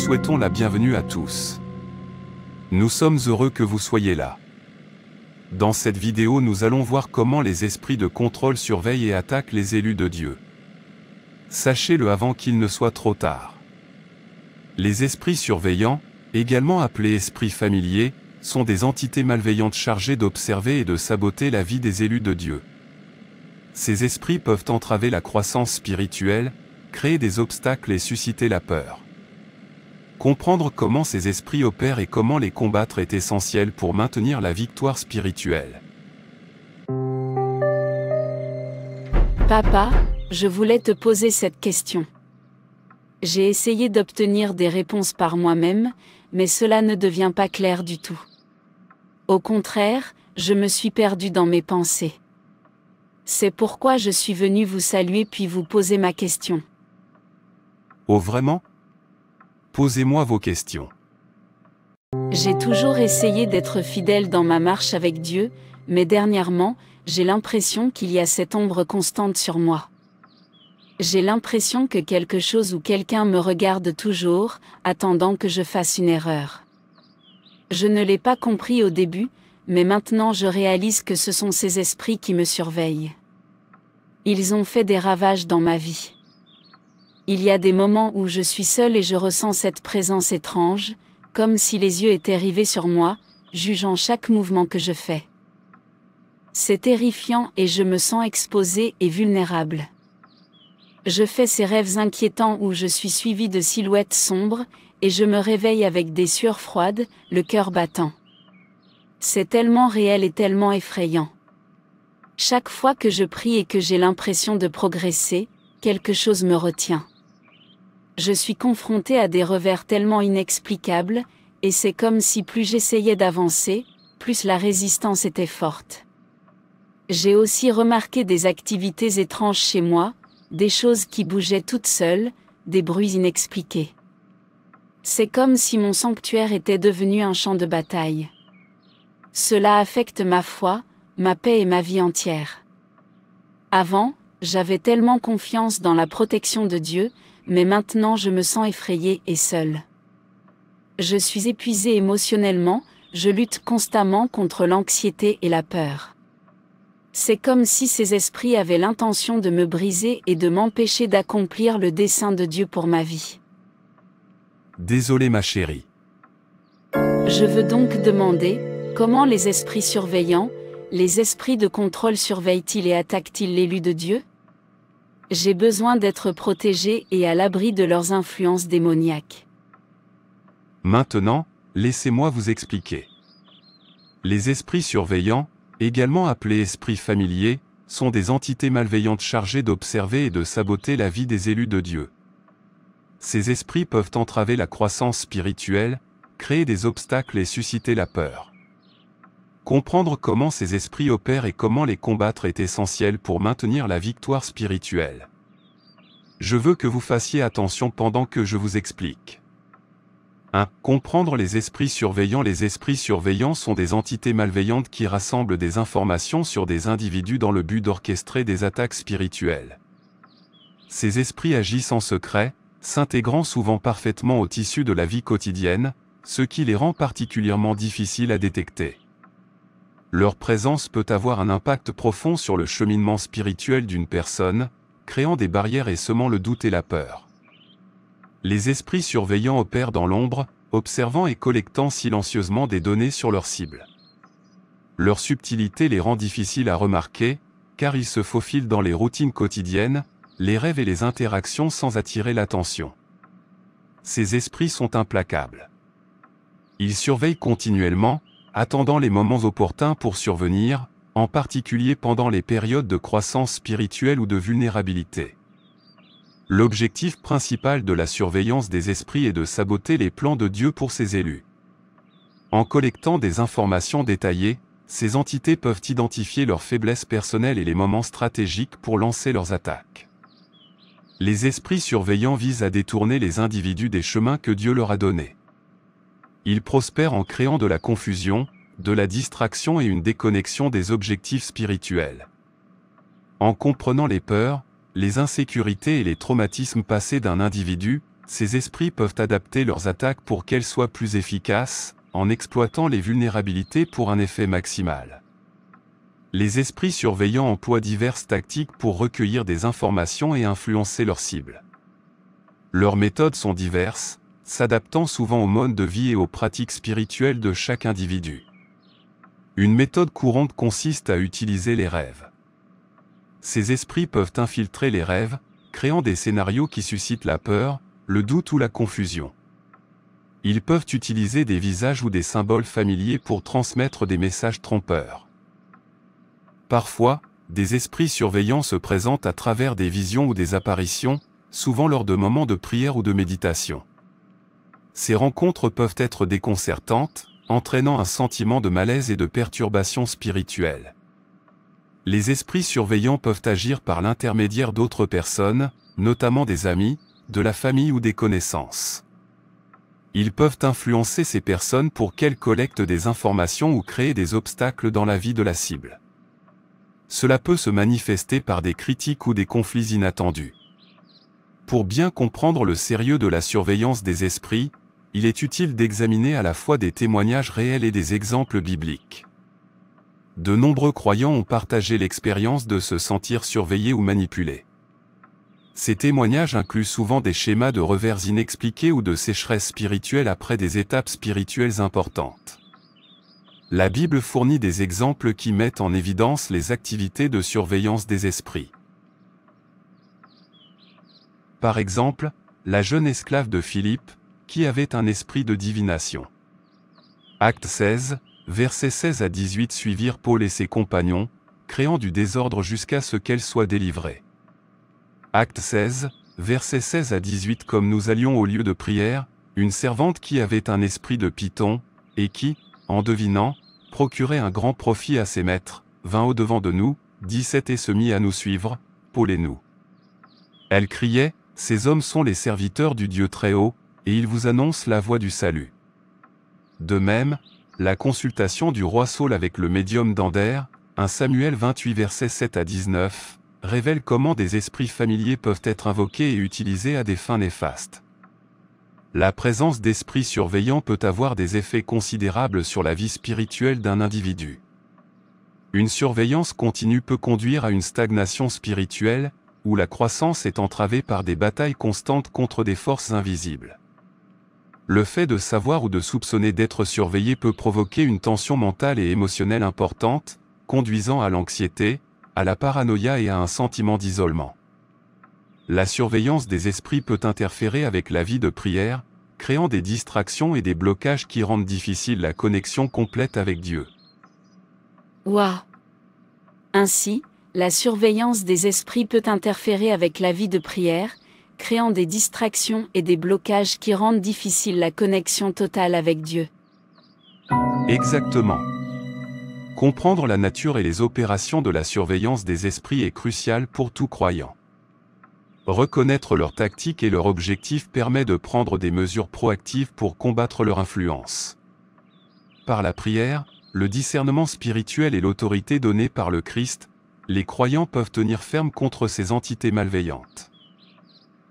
souhaitons la bienvenue à tous. Nous sommes heureux que vous soyez là. Dans cette vidéo, nous allons voir comment les esprits de contrôle surveillent et attaquent les élus de Dieu. Sachez-le avant qu'il ne soit trop tard. Les esprits surveillants, également appelés esprits familiers, sont des entités malveillantes chargées d'observer et de saboter la vie des élus de Dieu. Ces esprits peuvent entraver la croissance spirituelle, créer des obstacles et susciter la peur. Comprendre comment ces esprits opèrent et comment les combattre est essentiel pour maintenir la victoire spirituelle. Papa, je voulais te poser cette question. J'ai essayé d'obtenir des réponses par moi-même, mais cela ne devient pas clair du tout. Au contraire, je me suis perdu dans mes pensées. C'est pourquoi je suis venu vous saluer puis vous poser ma question. Oh vraiment? Posez-moi vos questions. J'ai toujours essayé d'être fidèle dans ma marche avec Dieu, mais dernièrement, j'ai l'impression qu'il y a cette ombre constante sur moi. J'ai l'impression que quelque chose ou quelqu'un me regarde toujours, attendant que je fasse une erreur. Je ne l'ai pas compris au début, mais maintenant je réalise que ce sont ces esprits qui me surveillent. Ils ont fait des ravages dans ma vie. Il y a des moments où je suis seule et je ressens cette présence étrange, comme si les yeux étaient rivés sur moi, jugeant chaque mouvement que je fais. C'est terrifiant et je me sens exposée et vulnérable. Je fais ces rêves inquiétants où je suis suivie de silhouettes sombres, et je me réveille avec des sueurs froides, le cœur battant. C'est tellement réel et tellement effrayant. Chaque fois que je prie et que j'ai l'impression de progresser, quelque chose me retient. Je suis confrontée à des revers tellement inexplicables, et c'est comme si plus j'essayais d'avancer, plus la résistance était forte. J'ai aussi remarqué des activités étranges chez moi, des choses qui bougeaient toutes seules, des bruits inexpliqués. C'est comme si mon sanctuaire était devenu un champ de bataille. Cela affecte ma foi, ma paix et ma vie entière. Avant, j'avais tellement confiance dans la protection de Dieu, mais maintenant je me sens effrayée et seule. Je suis épuisée émotionnellement, je lutte constamment contre l'anxiété et la peur. C'est comme si ces esprits avaient l'intention de me briser et de m'empêcher d'accomplir le dessein de Dieu pour ma vie. Désolé ma chérie. Je veux donc demander, comment les esprits surveillants, les esprits de contrôle surveillent-ils et attaquent-ils l'élu de Dieu? J'ai besoin d'être protégée et à l'abri de leurs influences démoniaques. Maintenant, laissez-moi vous expliquer. Les esprits surveillants, également appelés esprits familiers, sont des entités malveillantes chargées d'observer et de saboter la vie des élus de Dieu. Ces esprits peuvent entraver la croissance spirituelle, créer des obstacles et susciter la peur. Comprendre comment ces esprits opèrent et comment les combattre est essentiel pour maintenir la victoire spirituelle. Je veux que vous fassiez attention pendant que je vous explique. 1. Comprendre les esprits surveillants. Les esprits surveillants sont des entités malveillantes qui rassemblent des informations sur des individus dans le but d'orchestrer des attaques spirituelles. Ces esprits agissent en secret, s'intégrant souvent parfaitement au tissu de la vie quotidienne, ce qui les rend particulièrement difficiles à détecter. Leur présence peut avoir un impact profond sur le cheminement spirituel d'une personne, créant des barrières et semant le doute et la peur. Les esprits surveillants opèrent dans l'ombre, observant et collectant silencieusement des données sur leurs cibles. Leur subtilité les rend difficiles à remarquer, car ils se faufilent dans les routines quotidiennes, les rêves et les interactions sans attirer l'attention. Ces esprits sont implacables. Ils surveillent continuellement, attendant les moments opportuns pour survenir, en particulier pendant les périodes de croissance spirituelle ou de vulnérabilité. L'objectif principal de la surveillance des esprits est de saboter les plans de Dieu pour ses élus. En collectant des informations détaillées, ces entités peuvent identifier leurs faiblesses personnelles et les moments stratégiques pour lancer leurs attaques. Les esprits surveillants visent à détourner les individus des chemins que Dieu leur a donnés. Ils prospèrent en créant de la confusion, de la distraction et une déconnexion des objectifs spirituels. En comprenant les peurs, les insécurités et les traumatismes passés d'un individu, ces esprits peuvent adapter leurs attaques pour qu'elles soient plus efficaces, en exploitant les vulnérabilités pour un effet maximal. Les esprits surveillants emploient diverses tactiques pour recueillir des informations et influencer leurs cibles. Leurs méthodes sont diverses, s'adaptant souvent au mode de vie et aux pratiques spirituelles de chaque individu. Une méthode courante consiste à utiliser les rêves. Ces esprits peuvent infiltrer les rêves, créant des scénarios qui suscitent la peur, le doute ou la confusion. Ils peuvent utiliser des visages ou des symboles familiers pour transmettre des messages trompeurs. Parfois, des esprits surveillants se présentent à travers des visions ou des apparitions, souvent lors de moments de prière ou de méditation. Ces rencontres peuvent être déconcertantes, entraînant un sentiment de malaise et de perturbation spirituelle. Les esprits surveillants peuvent agir par l'intermédiaire d'autres personnes, notamment des amis, de la famille ou des connaissances. Ils peuvent influencer ces personnes pour qu'elles collectent des informations ou créer des obstacles dans la vie de la cible. Cela peut se manifester par des critiques ou des conflits inattendus. Pour bien comprendre le sérieux de la surveillance des esprits, il est utile d'examiner à la fois des témoignages réels et des exemples bibliques. De nombreux croyants ont partagé l'expérience de se sentir surveillés ou manipulés. Ces témoignages incluent souvent des schémas de revers inexpliqués ou de sécheresse spirituelle après des étapes spirituelles importantes. La Bible fournit des exemples qui mettent en évidence les activités de surveillance des esprits. Par exemple, la jeune esclave de Philippe, qui avait un esprit de divination. Acte 16, versets 16 à 18 suivirent Paul et ses compagnons, créant du désordre jusqu'à ce qu'elle soit délivrée. Acte 16, versets 16 à 18 Comme nous allions au lieu de prière, une servante qui avait un esprit de python, et qui, en devinant, procurait un grand profit à ses maîtres, vint au-devant de nous, 17 et se mit à nous suivre, Paul et nous. Elle criait, ces hommes sont les serviteurs du Dieu Très-Haut, et ils vous annoncent la voie du salut. De même, la consultation du roi Saul avec le médium d'Ander, 1 Samuel 28 versets 7 à 19, révèle comment des esprits familiers peuvent être invoqués et utilisés à des fins néfastes. La présence d'esprits surveillants peut avoir des effets considérables sur la vie spirituelle d'un individu. Une surveillance continue peut conduire à une stagnation spirituelle, où la croissance est entravée par des batailles constantes contre des forces invisibles. Le fait de savoir ou de soupçonner d'être surveillé peut provoquer une tension mentale et émotionnelle importante, conduisant à l'anxiété, à la paranoïa et à un sentiment d'isolement. La surveillance des esprits peut interférer avec la vie de prière, créant des distractions et des blocages qui rendent difficile la connexion complète avec Dieu. Waouh! Ainsi, la surveillance des esprits peut interférer avec la vie de prière, créant des distractions et des blocages qui rendent difficile la connexion totale avec Dieu. Exactement. Comprendre la nature et les opérations de la surveillance des esprits est crucial pour tout croyant. Reconnaître leurs tactiques et leurs objectifs permet de prendre des mesures proactives pour combattre leur influence. Par la prière, le discernement spirituel et l'autorité donnée par le Christ, les croyants peuvent tenir ferme contre ces entités malveillantes.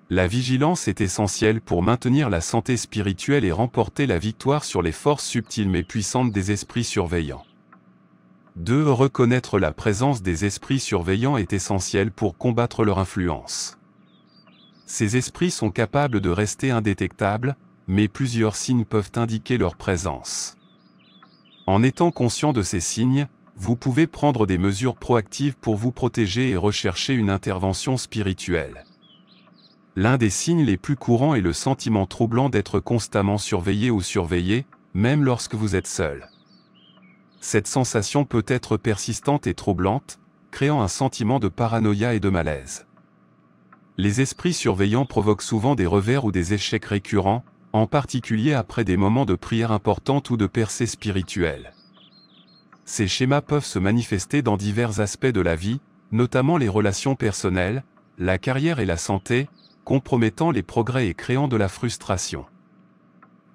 La vigilance est essentielle pour maintenir la santé spirituelle et remporter la victoire sur les forces subtiles mais puissantes des esprits surveillants. 2. Reconnaître la présence des esprits surveillants est essentiel pour combattre leur influence. Ces esprits sont capables de rester indétectables, mais plusieurs signes peuvent indiquer leur présence. En étant conscient de ces signes, vous pouvez prendre des mesures proactives pour vous protéger et rechercher une intervention spirituelle. L'un des signes les plus courants est le sentiment troublant d'être constamment surveillé ou surveillé, même lorsque vous êtes seul. Cette sensation peut être persistante et troublante, créant un sentiment de paranoïa et de malaise. Les esprits surveillants provoquent souvent des revers ou des échecs récurrents, en particulier après des moments de prière importante ou de percée spirituelle. Ces schémas peuvent se manifester dans divers aspects de la vie, notamment les relations personnelles, la carrière et la santé, compromettant les progrès et créant de la frustration.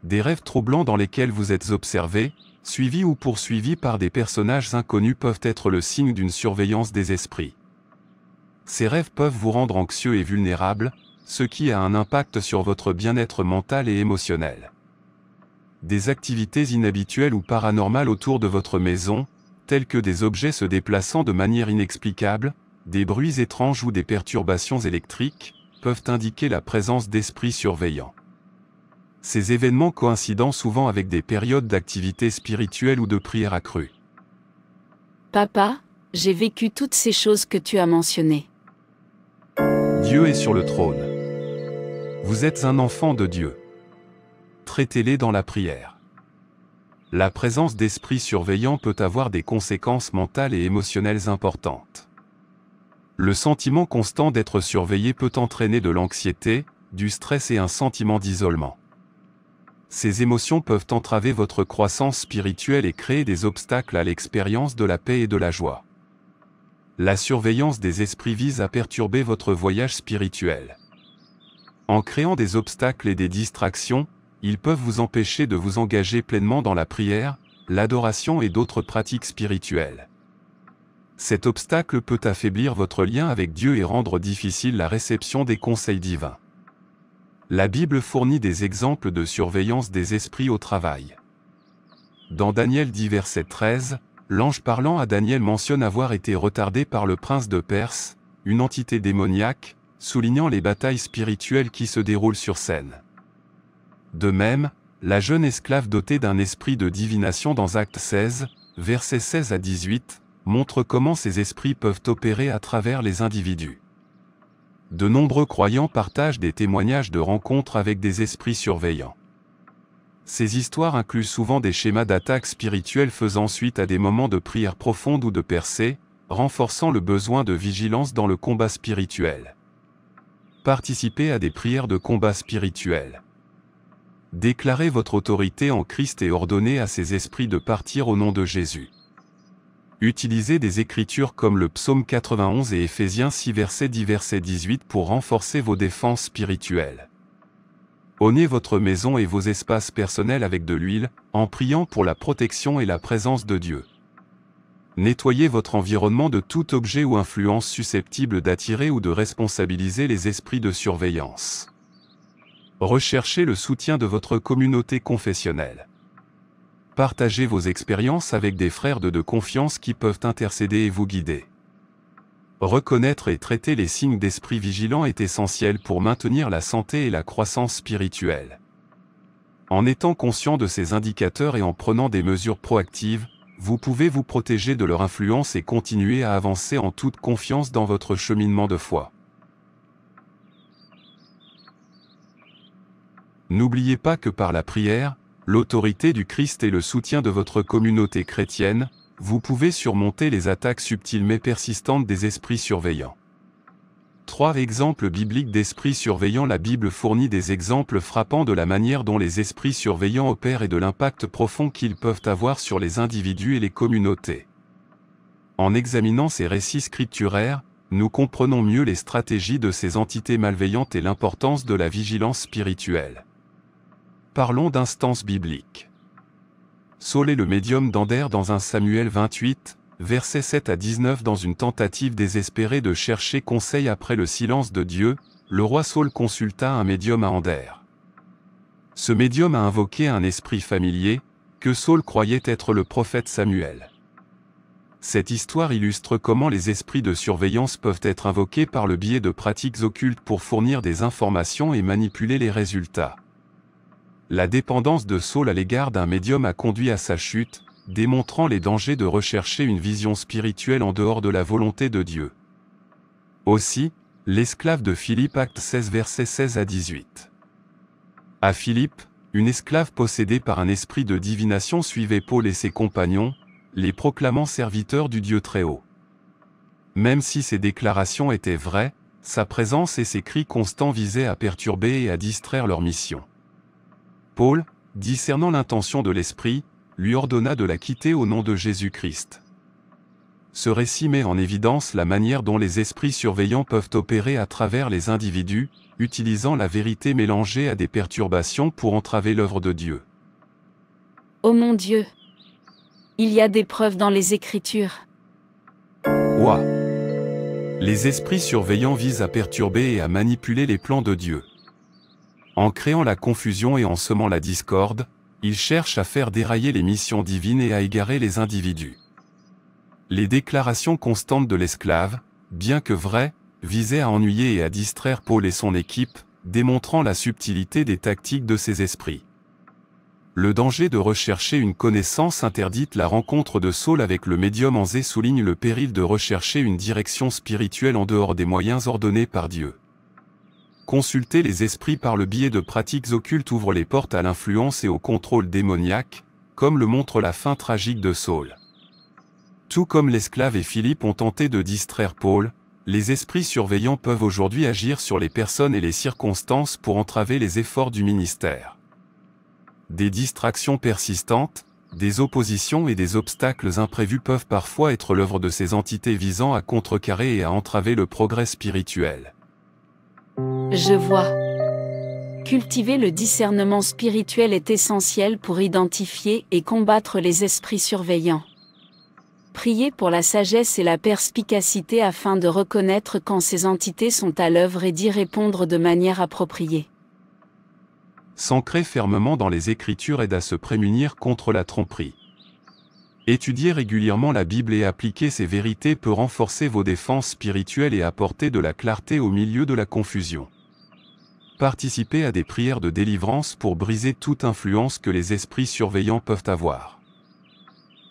Des rêves troublants dans lesquels vous êtes observé, suivi ou poursuivi par des personnages inconnus peuvent être le signe d'une surveillance des esprits. Ces rêves peuvent vous rendre anxieux et vulnérable, ce qui a un impact sur votre bien-être mental et émotionnel. Des activités inhabituelles ou paranormales autour de votre maison, telles que des objets se déplaçant de manière inexplicable, des bruits étranges ou des perturbations électriques, peuvent indiquer la présence d'esprits surveillants. Ces événements coïncident souvent avec des périodes d'activité spirituelle ou de prière accrue. Papa, j'ai vécu toutes ces choses que tu as mentionnées. Dieu est sur le trône. Vous êtes un enfant de Dieu. Traitez-les dans la prière. La présence d'esprits surveillants peut avoir des conséquences mentales et émotionnelles importantes. Le sentiment constant d'être surveillé peut entraîner de l'anxiété, du stress et un sentiment d'isolement. Ces émotions peuvent entraver votre croissance spirituelle et créer des obstacles à l'expérience de la paix et de la joie. La surveillance des esprits vise à perturber votre voyage spirituel. En créant des obstacles et des distractions, ils peuvent vous empêcher de vous engager pleinement dans la prière, l'adoration et d'autres pratiques spirituelles. Cet obstacle peut affaiblir votre lien avec Dieu et rendre difficile la réception des conseils divins. La Bible fournit des exemples de surveillance des esprits au travail. Dans Daniel 10 verset 13, l'ange parlant à Daniel mentionne avoir été retardé par le prince de Perse, une entité démoniaque, soulignant les batailles spirituelles qui se déroulent sur scène. De même, la jeune esclave dotée d'un esprit de divination dans Actes 16, versets 16 à 18, montre comment ces esprits peuvent opérer à travers les individus. De nombreux croyants partagent des témoignages de rencontres avec des esprits surveillants. Ces histoires incluent souvent des schémas d'attaque spirituelle faisant suite à des moments de prière profonde ou de percée, renforçant le besoin de vigilance dans le combat spirituel. Participez à des prières de combat spirituel. Déclarez votre autorité en Christ et ordonnez à ces esprits de partir au nom de Jésus. Utilisez des écritures comme le psaume 91 et Éphésiens 6 verset 10 verset 18 pour renforcer vos défenses spirituelles. Ornez votre maison et vos espaces personnels avec de l'huile, en priant pour la protection et la présence de Dieu. Nettoyez votre environnement de tout objet ou influence susceptible d'attirer ou de responsabiliser les esprits de surveillance. Recherchez le soutien de votre communauté confessionnelle. Partagez vos expériences avec des frères de confiance qui peuvent intercéder et vous guider. Reconnaître et traiter les signes d'esprit vigilant est essentiel pour maintenir la santé et la croissance spirituelle. En étant conscient de ces indicateurs et en prenant des mesures proactives, vous pouvez vous protéger de leur influence et continuer à avancer en toute confiance dans votre cheminement de foi. N'oubliez pas que par la prière, l'autorité du Christ et le soutien de votre communauté chrétienne, vous pouvez surmonter les attaques subtiles mais persistantes des esprits surveillants. 3 exemples bibliques d'esprits surveillants. La Bible fournit des exemples frappants de la manière dont les esprits surveillants opèrent et de l'impact profond qu'ils peuvent avoir sur les individus et les communautés. En examinant ces récits scripturaires, nous comprenons mieux les stratégies de ces entités malveillantes et l'importance de la vigilance spirituelle. Parlons d'instances bibliques. Saül est le médium d'Ander dans 1 Samuel 28, versets 7 à 19. Dans une tentative désespérée de chercher conseil après le silence de Dieu, le roi Saül consulta un médium à Ander. Ce médium a invoqué un esprit familier, que Saül croyait être le prophète Samuel. Cette histoire illustre comment les esprits de surveillance peuvent être invoqués par le biais de pratiques occultes pour fournir des informations et manipuler les résultats. La dépendance de Saül à l'égard d'un médium a conduit à sa chute, démontrant les dangers de rechercher une vision spirituelle en dehors de la volonté de Dieu. Aussi, l'esclave de Philippe, Actes 16 versets 16 à 18. À Philippe, une esclave possédée par un esprit de divination suivait Paul et ses compagnons, les proclamant serviteurs du Dieu Très-Haut. Même si ses déclarations étaient vraies, sa présence et ses cris constants visaient à perturber et à distraire leur mission. Paul, discernant l'intention de l'esprit, lui ordonna de la quitter au nom de Jésus-Christ. Ce récit met en évidence la manière dont les esprits surveillants peuvent opérer à travers les individus, utilisant la vérité mélangée à des perturbations pour entraver l'œuvre de Dieu. Oh mon Dieu! Il y a des preuves dans les Écritures. Ouah! Les esprits surveillants visent à perturber et à manipuler les plans de Dieu. En créant la confusion et en semant la discorde, ils cherchent à faire dérailler les missions divines et à égarer les individus. Les déclarations constantes de l'esclave, bien que vraies, visaient à ennuyer et à distraire Paul et son équipe, démontrant la subtilité des tactiques de ces esprits. Le danger de rechercher une connaissance interdite. La rencontre de Saul avec le médium Anzé souligne le péril de rechercher une direction spirituelle en dehors des moyens ordonnés par Dieu. Consulter les esprits par le biais de pratiques occultes ouvre les portes à l'influence et au contrôle démoniaque, comme le montre la fin tragique de Saul. Tout comme l'esclave et Philippe ont tenté de distraire Paul, les esprits surveillants peuvent aujourd'hui agir sur les personnes et les circonstances pour entraver les efforts du ministère. Des distractions persistantes, des oppositions et des obstacles imprévus peuvent parfois être l'œuvre de ces entités visant à contrecarrer et à entraver le progrès spirituel. Je vois. Cultiver le discernement spirituel est essentiel pour identifier et combattre les esprits surveillants. Priez pour la sagesse et la perspicacité afin de reconnaître quand ces entités sont à l'œuvre et d'y répondre de manière appropriée. S'ancrer fermement dans les Écritures aide à se prémunir contre la tromperie. Étudier régulièrement la Bible et appliquer ses vérités peut renforcer vos défenses spirituelles et apporter de la clarté au milieu de la confusion. Participez à des prières de délivrance pour briser toute influence que les esprits surveillants peuvent avoir.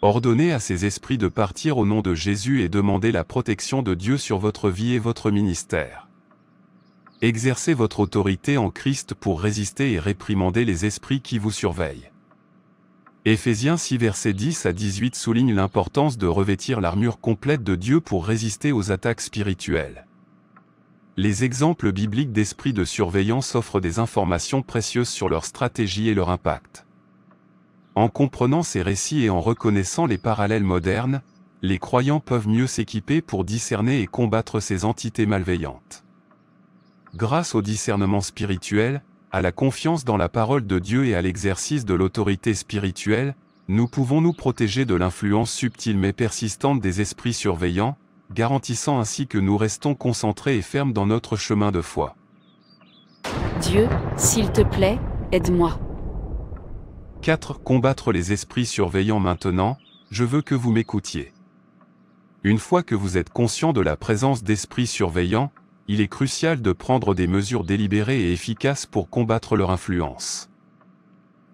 Ordonnez à ces esprits de partir au nom de Jésus et demandez la protection de Dieu sur votre vie et votre ministère. Exercez votre autorité en Christ pour résister et réprimander les esprits qui vous surveillent. Éphésiens 6 versets 10 à 18 souligne l'importance de revêtir l'armure complète de Dieu pour résister aux attaques spirituelles. Les exemples bibliques d'esprits de surveillance offrent des informations précieuses sur leur stratégie et leur impact. En comprenant ces récits et en reconnaissant les parallèles modernes, les croyants peuvent mieux s'équiper pour discerner et combattre ces entités malveillantes. Grâce au discernement spirituel, à la confiance dans la parole de Dieu et à l'exercice de l'autorité spirituelle, nous pouvons nous protéger de l'influence subtile mais persistante des esprits surveillants, garantissant ainsi que nous restons concentrés et fermes dans notre chemin de foi. Dieu, s'il te plaît, aide-moi. 4. Combattre les esprits surveillants. Maintenant, je veux que vous m'écoutiez. Une fois que vous êtes conscient de la présence d'esprits surveillants, il est crucial de prendre des mesures délibérées et efficaces pour combattre leur influence.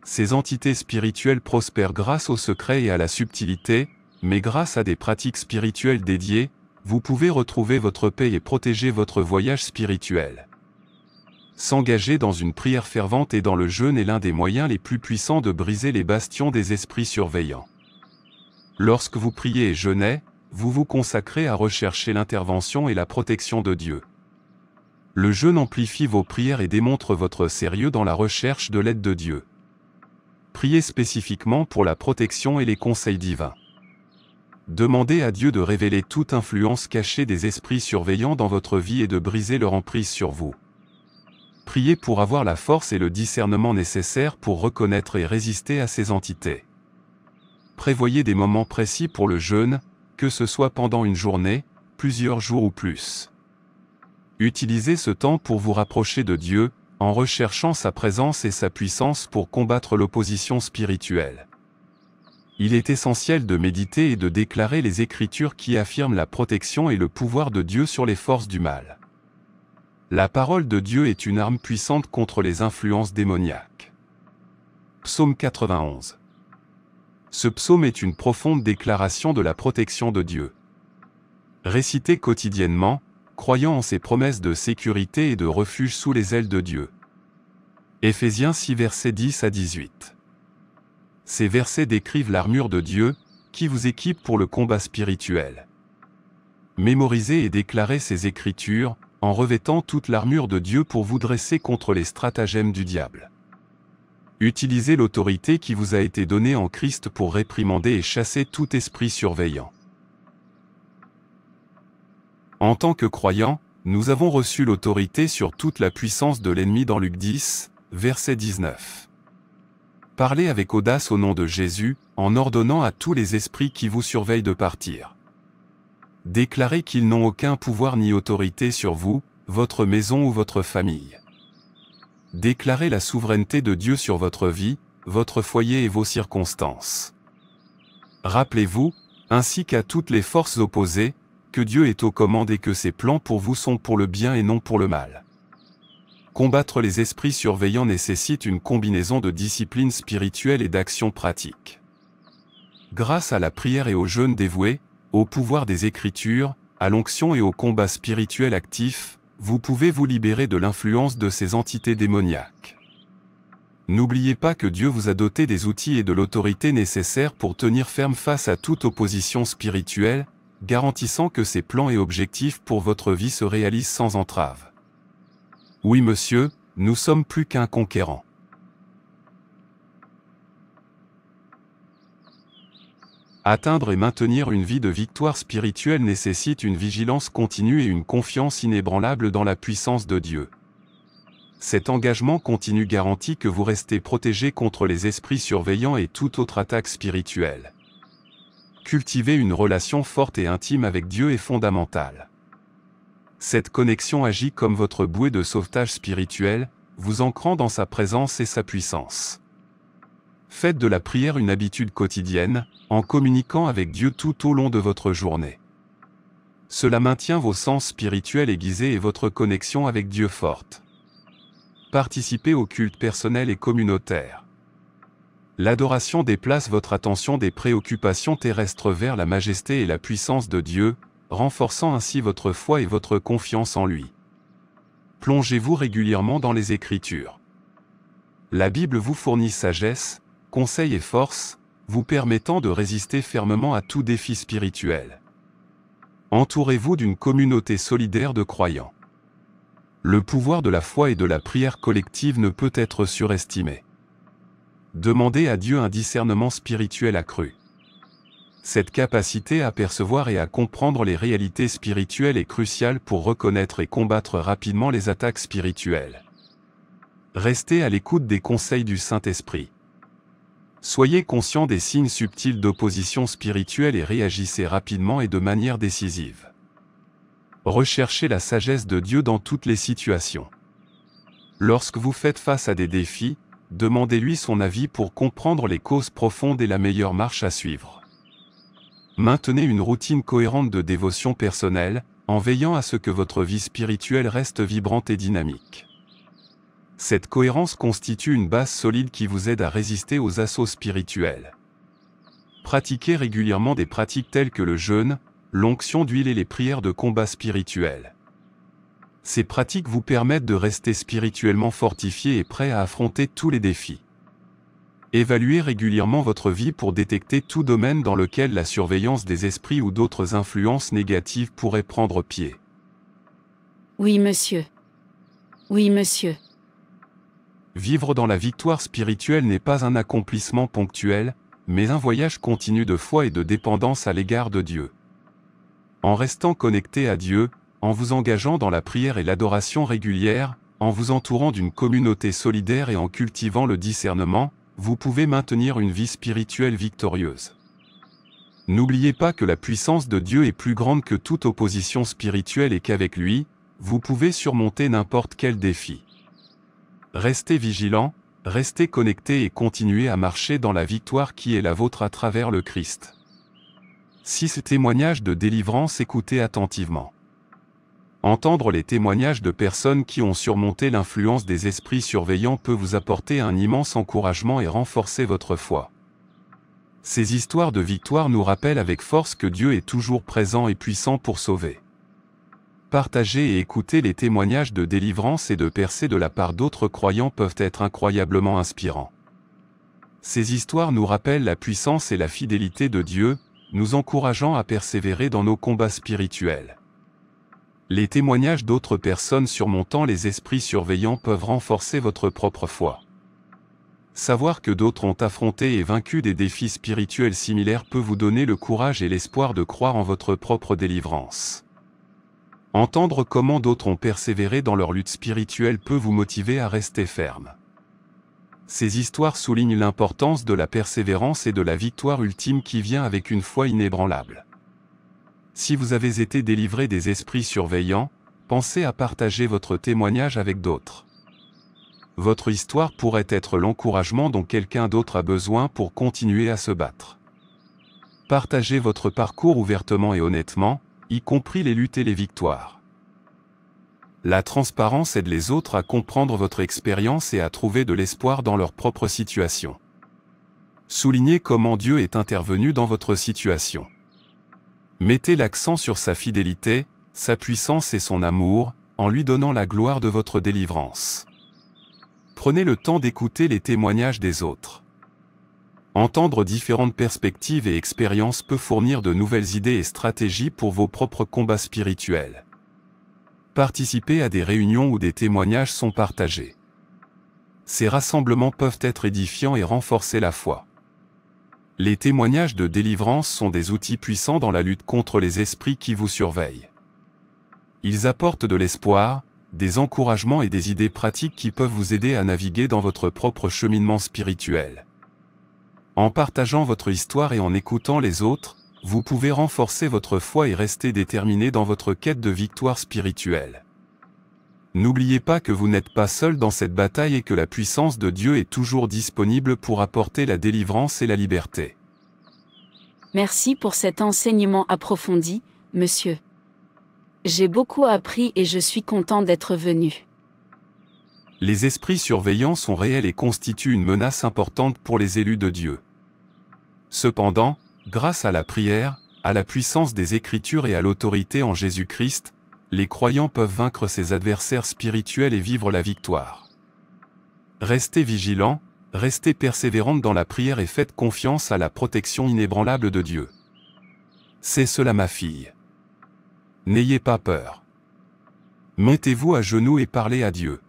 Ces entités spirituelles prospèrent grâce au secret et à la subtilité, mais grâce à des pratiques spirituelles dédiées, vous pouvez retrouver votre paix et protéger votre voyage spirituel. S'engager dans une prière fervente et dans le jeûne est l'un des moyens les plus puissants de briser les bastions des esprits surveillants. Lorsque vous priez et jeûnez, vous vous consacrez à rechercher l'intervention et la protection de Dieu. Le jeûne amplifie vos prières et démontre votre sérieux dans la recherche de l'aide de Dieu. Priez spécifiquement pour la protection et les conseils divins. Demandez à Dieu de révéler toute influence cachée des esprits surveillants dans votre vie et de briser leur emprise sur vous. Priez pour avoir la force et le discernement nécessaires pour reconnaître et résister à ces entités. Prévoyez des moments précis pour le jeûne, que ce soit pendant une journée, plusieurs jours ou plus. Utilisez ce temps pour vous rapprocher de Dieu, en recherchant sa présence et sa puissance pour combattre l'opposition spirituelle. Il est essentiel de méditer et de déclarer les Écritures qui affirment la protection et le pouvoir de Dieu sur les forces du mal. La parole de Dieu est une arme puissante contre les influences démoniaques. Psaume 91. Ce psaume est une profonde déclaration de la protection de Dieu. Récité quotidiennement, croyant en ses promesses de sécurité et de refuge sous les ailes de Dieu. Éphésiens 6 versets 10 à 18. Ces versets décrivent l'armure de Dieu, qui vous équipe pour le combat spirituel. Mémorisez et déclarez ces Écritures, en revêtant toute l'armure de Dieu pour vous dresser contre les stratagèmes du diable. Utilisez l'autorité qui vous a été donnée en Christ pour réprimander et chasser tout esprit surveillant. En tant que croyants, nous avons reçu l'autorité sur toute la puissance de l'ennemi dans Luc 10, verset 19. Parlez avec audace au nom de Jésus, en ordonnant à tous les esprits qui vous surveillent de partir. Déclarez qu'ils n'ont aucun pouvoir ni autorité sur vous, votre maison ou votre famille. Déclarez la souveraineté de Dieu sur votre vie, votre foyer et vos circonstances. Rappelez-vous, ainsi qu'à toutes les forces opposées, que Dieu est aux commandes et que ses plans pour vous sont pour le bien et non pour le mal. Combattre les esprits surveillants nécessite une combinaison de discipline spirituelle et d'actions pratiques. Grâce à la prière et au jeûne dévoué, au pouvoir des Écritures, à l'onction et au combat spirituel actif, vous pouvez vous libérer de l'influence de ces entités démoniaques. N'oubliez pas que Dieu vous a doté des outils et de l'autorité nécessaires pour tenir ferme face à toute opposition spirituelle, garantissant que ses plans et objectifs pour votre vie se réalisent sans entrave. Oui monsieur, nous sommes plus qu'un conquérant. Atteindre et maintenir une vie de victoire spirituelle nécessite une vigilance continue et une confiance inébranlable dans la puissance de Dieu. Cet engagement continu garantit que vous restez protégé contre les esprits surveillants et toute autre attaque spirituelle. Cultiver une relation forte et intime avec Dieu est fondamental. Cette connexion agit comme votre bouée de sauvetage spirituel, vous ancrant dans sa présence et sa puissance. Faites de la prière une habitude quotidienne, en communiquant avec Dieu tout au long de votre journée. Cela maintient vos sens spirituels aiguisés et votre connexion avec Dieu forte. Participez au culte personnel et communautaire. L'adoration déplace votre attention des préoccupations terrestres vers la majesté et la puissance de Dieu, renforçant ainsi votre foi et votre confiance en lui. Plongez-vous régulièrement dans les Écritures. La Bible vous fournit sagesse, conseils et force, vous permettant de résister fermement à tout défi spirituel. Entourez-vous d'une communauté solidaire de croyants. Le pouvoir de la foi et de la prière collective ne peut être surestimé. Demandez à Dieu un discernement spirituel accru. Cette capacité à percevoir et à comprendre les réalités spirituelles est cruciale pour reconnaître et combattre rapidement les attaques spirituelles. Restez à l'écoute des conseils du Saint-Esprit. Soyez conscient des signes subtils d'opposition spirituelle et réagissez rapidement et de manière décisive. Recherchez la sagesse de Dieu dans toutes les situations. Lorsque vous faites face à des défis, demandez-lui son avis pour comprendre les causes profondes et la meilleure marche à suivre. Maintenez une routine cohérente de dévotion personnelle, en veillant à ce que votre vie spirituelle reste vibrante et dynamique. Cette cohérence constitue une base solide qui vous aide à résister aux assauts spirituels. Pratiquez régulièrement des pratiques telles que le jeûne, l'onction d'huile et les prières de combat spirituel. Ces pratiques vous permettent de rester spirituellement fortifié et prêt à affronter tous les défis. Évaluez régulièrement votre vie pour détecter tout domaine dans lequel la surveillance des esprits ou d'autres influences négatives pourrait prendre pied. Oui, monsieur. Oui, monsieur. Vivre dans la victoire spirituelle n'est pas un accomplissement ponctuel, mais un voyage continu de foi et de dépendance à l'égard de Dieu. En restant connecté à Dieu, en vous engageant dans la prière et l'adoration régulière, en vous entourant d'une communauté solidaire et en cultivant le discernement, vous pouvez maintenir une vie spirituelle victorieuse. N'oubliez pas que la puissance de Dieu est plus grande que toute opposition spirituelle et qu'avec lui, vous pouvez surmonter n'importe quel défi. Restez vigilants, restez connectés et continuez à marcher dans la victoire qui est la vôtre à travers le Christ. 6 témoignages de délivrance. Écoutez attentivement. Entendre les témoignages de personnes qui ont surmonté l'influence des esprits surveillants peut vous apporter un immense encouragement et renforcer votre foi. Ces histoires de victoire nous rappellent avec force que Dieu est toujours présent et puissant pour sauver. Partager et écouter les témoignages de délivrance et de percée de la part d'autres croyants peuvent être incroyablement inspirants. Ces histoires nous rappellent la puissance et la fidélité de Dieu, nous encourageant à persévérer dans nos combats spirituels. Les témoignages d'autres personnes surmontant les esprits surveillants peuvent renforcer votre propre foi. Savoir que d'autres ont affronté et vaincu des défis spirituels similaires peut vous donner le courage et l'espoir de croire en votre propre délivrance. Entendre comment d'autres ont persévéré dans leur lutte spirituelle peut vous motiver à rester ferme. Ces histoires soulignent l'importance de la persévérance et de la victoire ultime qui vient avec une foi inébranlable. Si vous avez été délivré des esprits surveillants, pensez à partager votre témoignage avec d'autres. Votre histoire pourrait être l'encouragement dont quelqu'un d'autre a besoin pour continuer à se battre. Partagez votre parcours ouvertement et honnêtement, y compris les luttes et les victoires. La transparence aide les autres à comprendre votre expérience et à trouver de l'espoir dans leur propre situation. Soulignez comment Dieu est intervenu dans votre situation. Mettez l'accent sur sa fidélité, sa puissance et son amour, en lui donnant la gloire de votre délivrance. Prenez le temps d'écouter les témoignages des autres. Entendre différentes perspectives et expériences peut fournir de nouvelles idées et stratégies pour vos propres combats spirituels. Participez à des réunions où des témoignages sont partagés. Ces rassemblements peuvent être édifiants et renforcer la foi. Les témoignages de délivrance sont des outils puissants dans la lutte contre les esprits qui vous surveillent. Ils apportent de l'espoir, des encouragements et des idées pratiques qui peuvent vous aider à naviguer dans votre propre cheminement spirituel. En partageant votre histoire et en écoutant les autres, vous pouvez renforcer votre foi et rester déterminé dans votre quête de victoire spirituelle. N'oubliez pas que vous n'êtes pas seul dans cette bataille et que la puissance de Dieu est toujours disponible pour apporter la délivrance et la liberté. Merci pour cet enseignement approfondi, monsieur. J'ai beaucoup appris et je suis content d'être venu. Les esprits surveillants sont réels et constituent une menace importante pour les élus de Dieu. Cependant, grâce à la prière, à la puissance des Écritures et à l'autorité en Jésus-Christ, les croyants peuvent vaincre ces adversaires spirituels et vivre la victoire. Restez vigilants, restez persévérantes dans la prière et faites confiance à la protection inébranlable de Dieu. C'est cela ma fille. N'ayez pas peur. Mettez-vous à genoux et parlez à Dieu.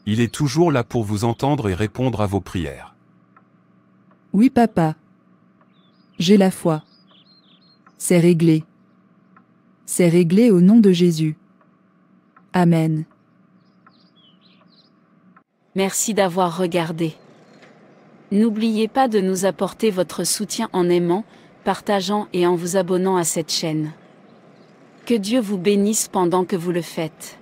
Il est toujours là pour vous entendre et répondre à vos prières. Oui, papa. J'ai la foi. C'est réglé. C'est réglé au nom de Jésus. Amen. Merci d'avoir regardé. N'oubliez pas de nous apporter votre soutien en aimant, partageant et en vous abonnant à cette chaîne. Que Dieu vous bénisse pendant que vous le faites.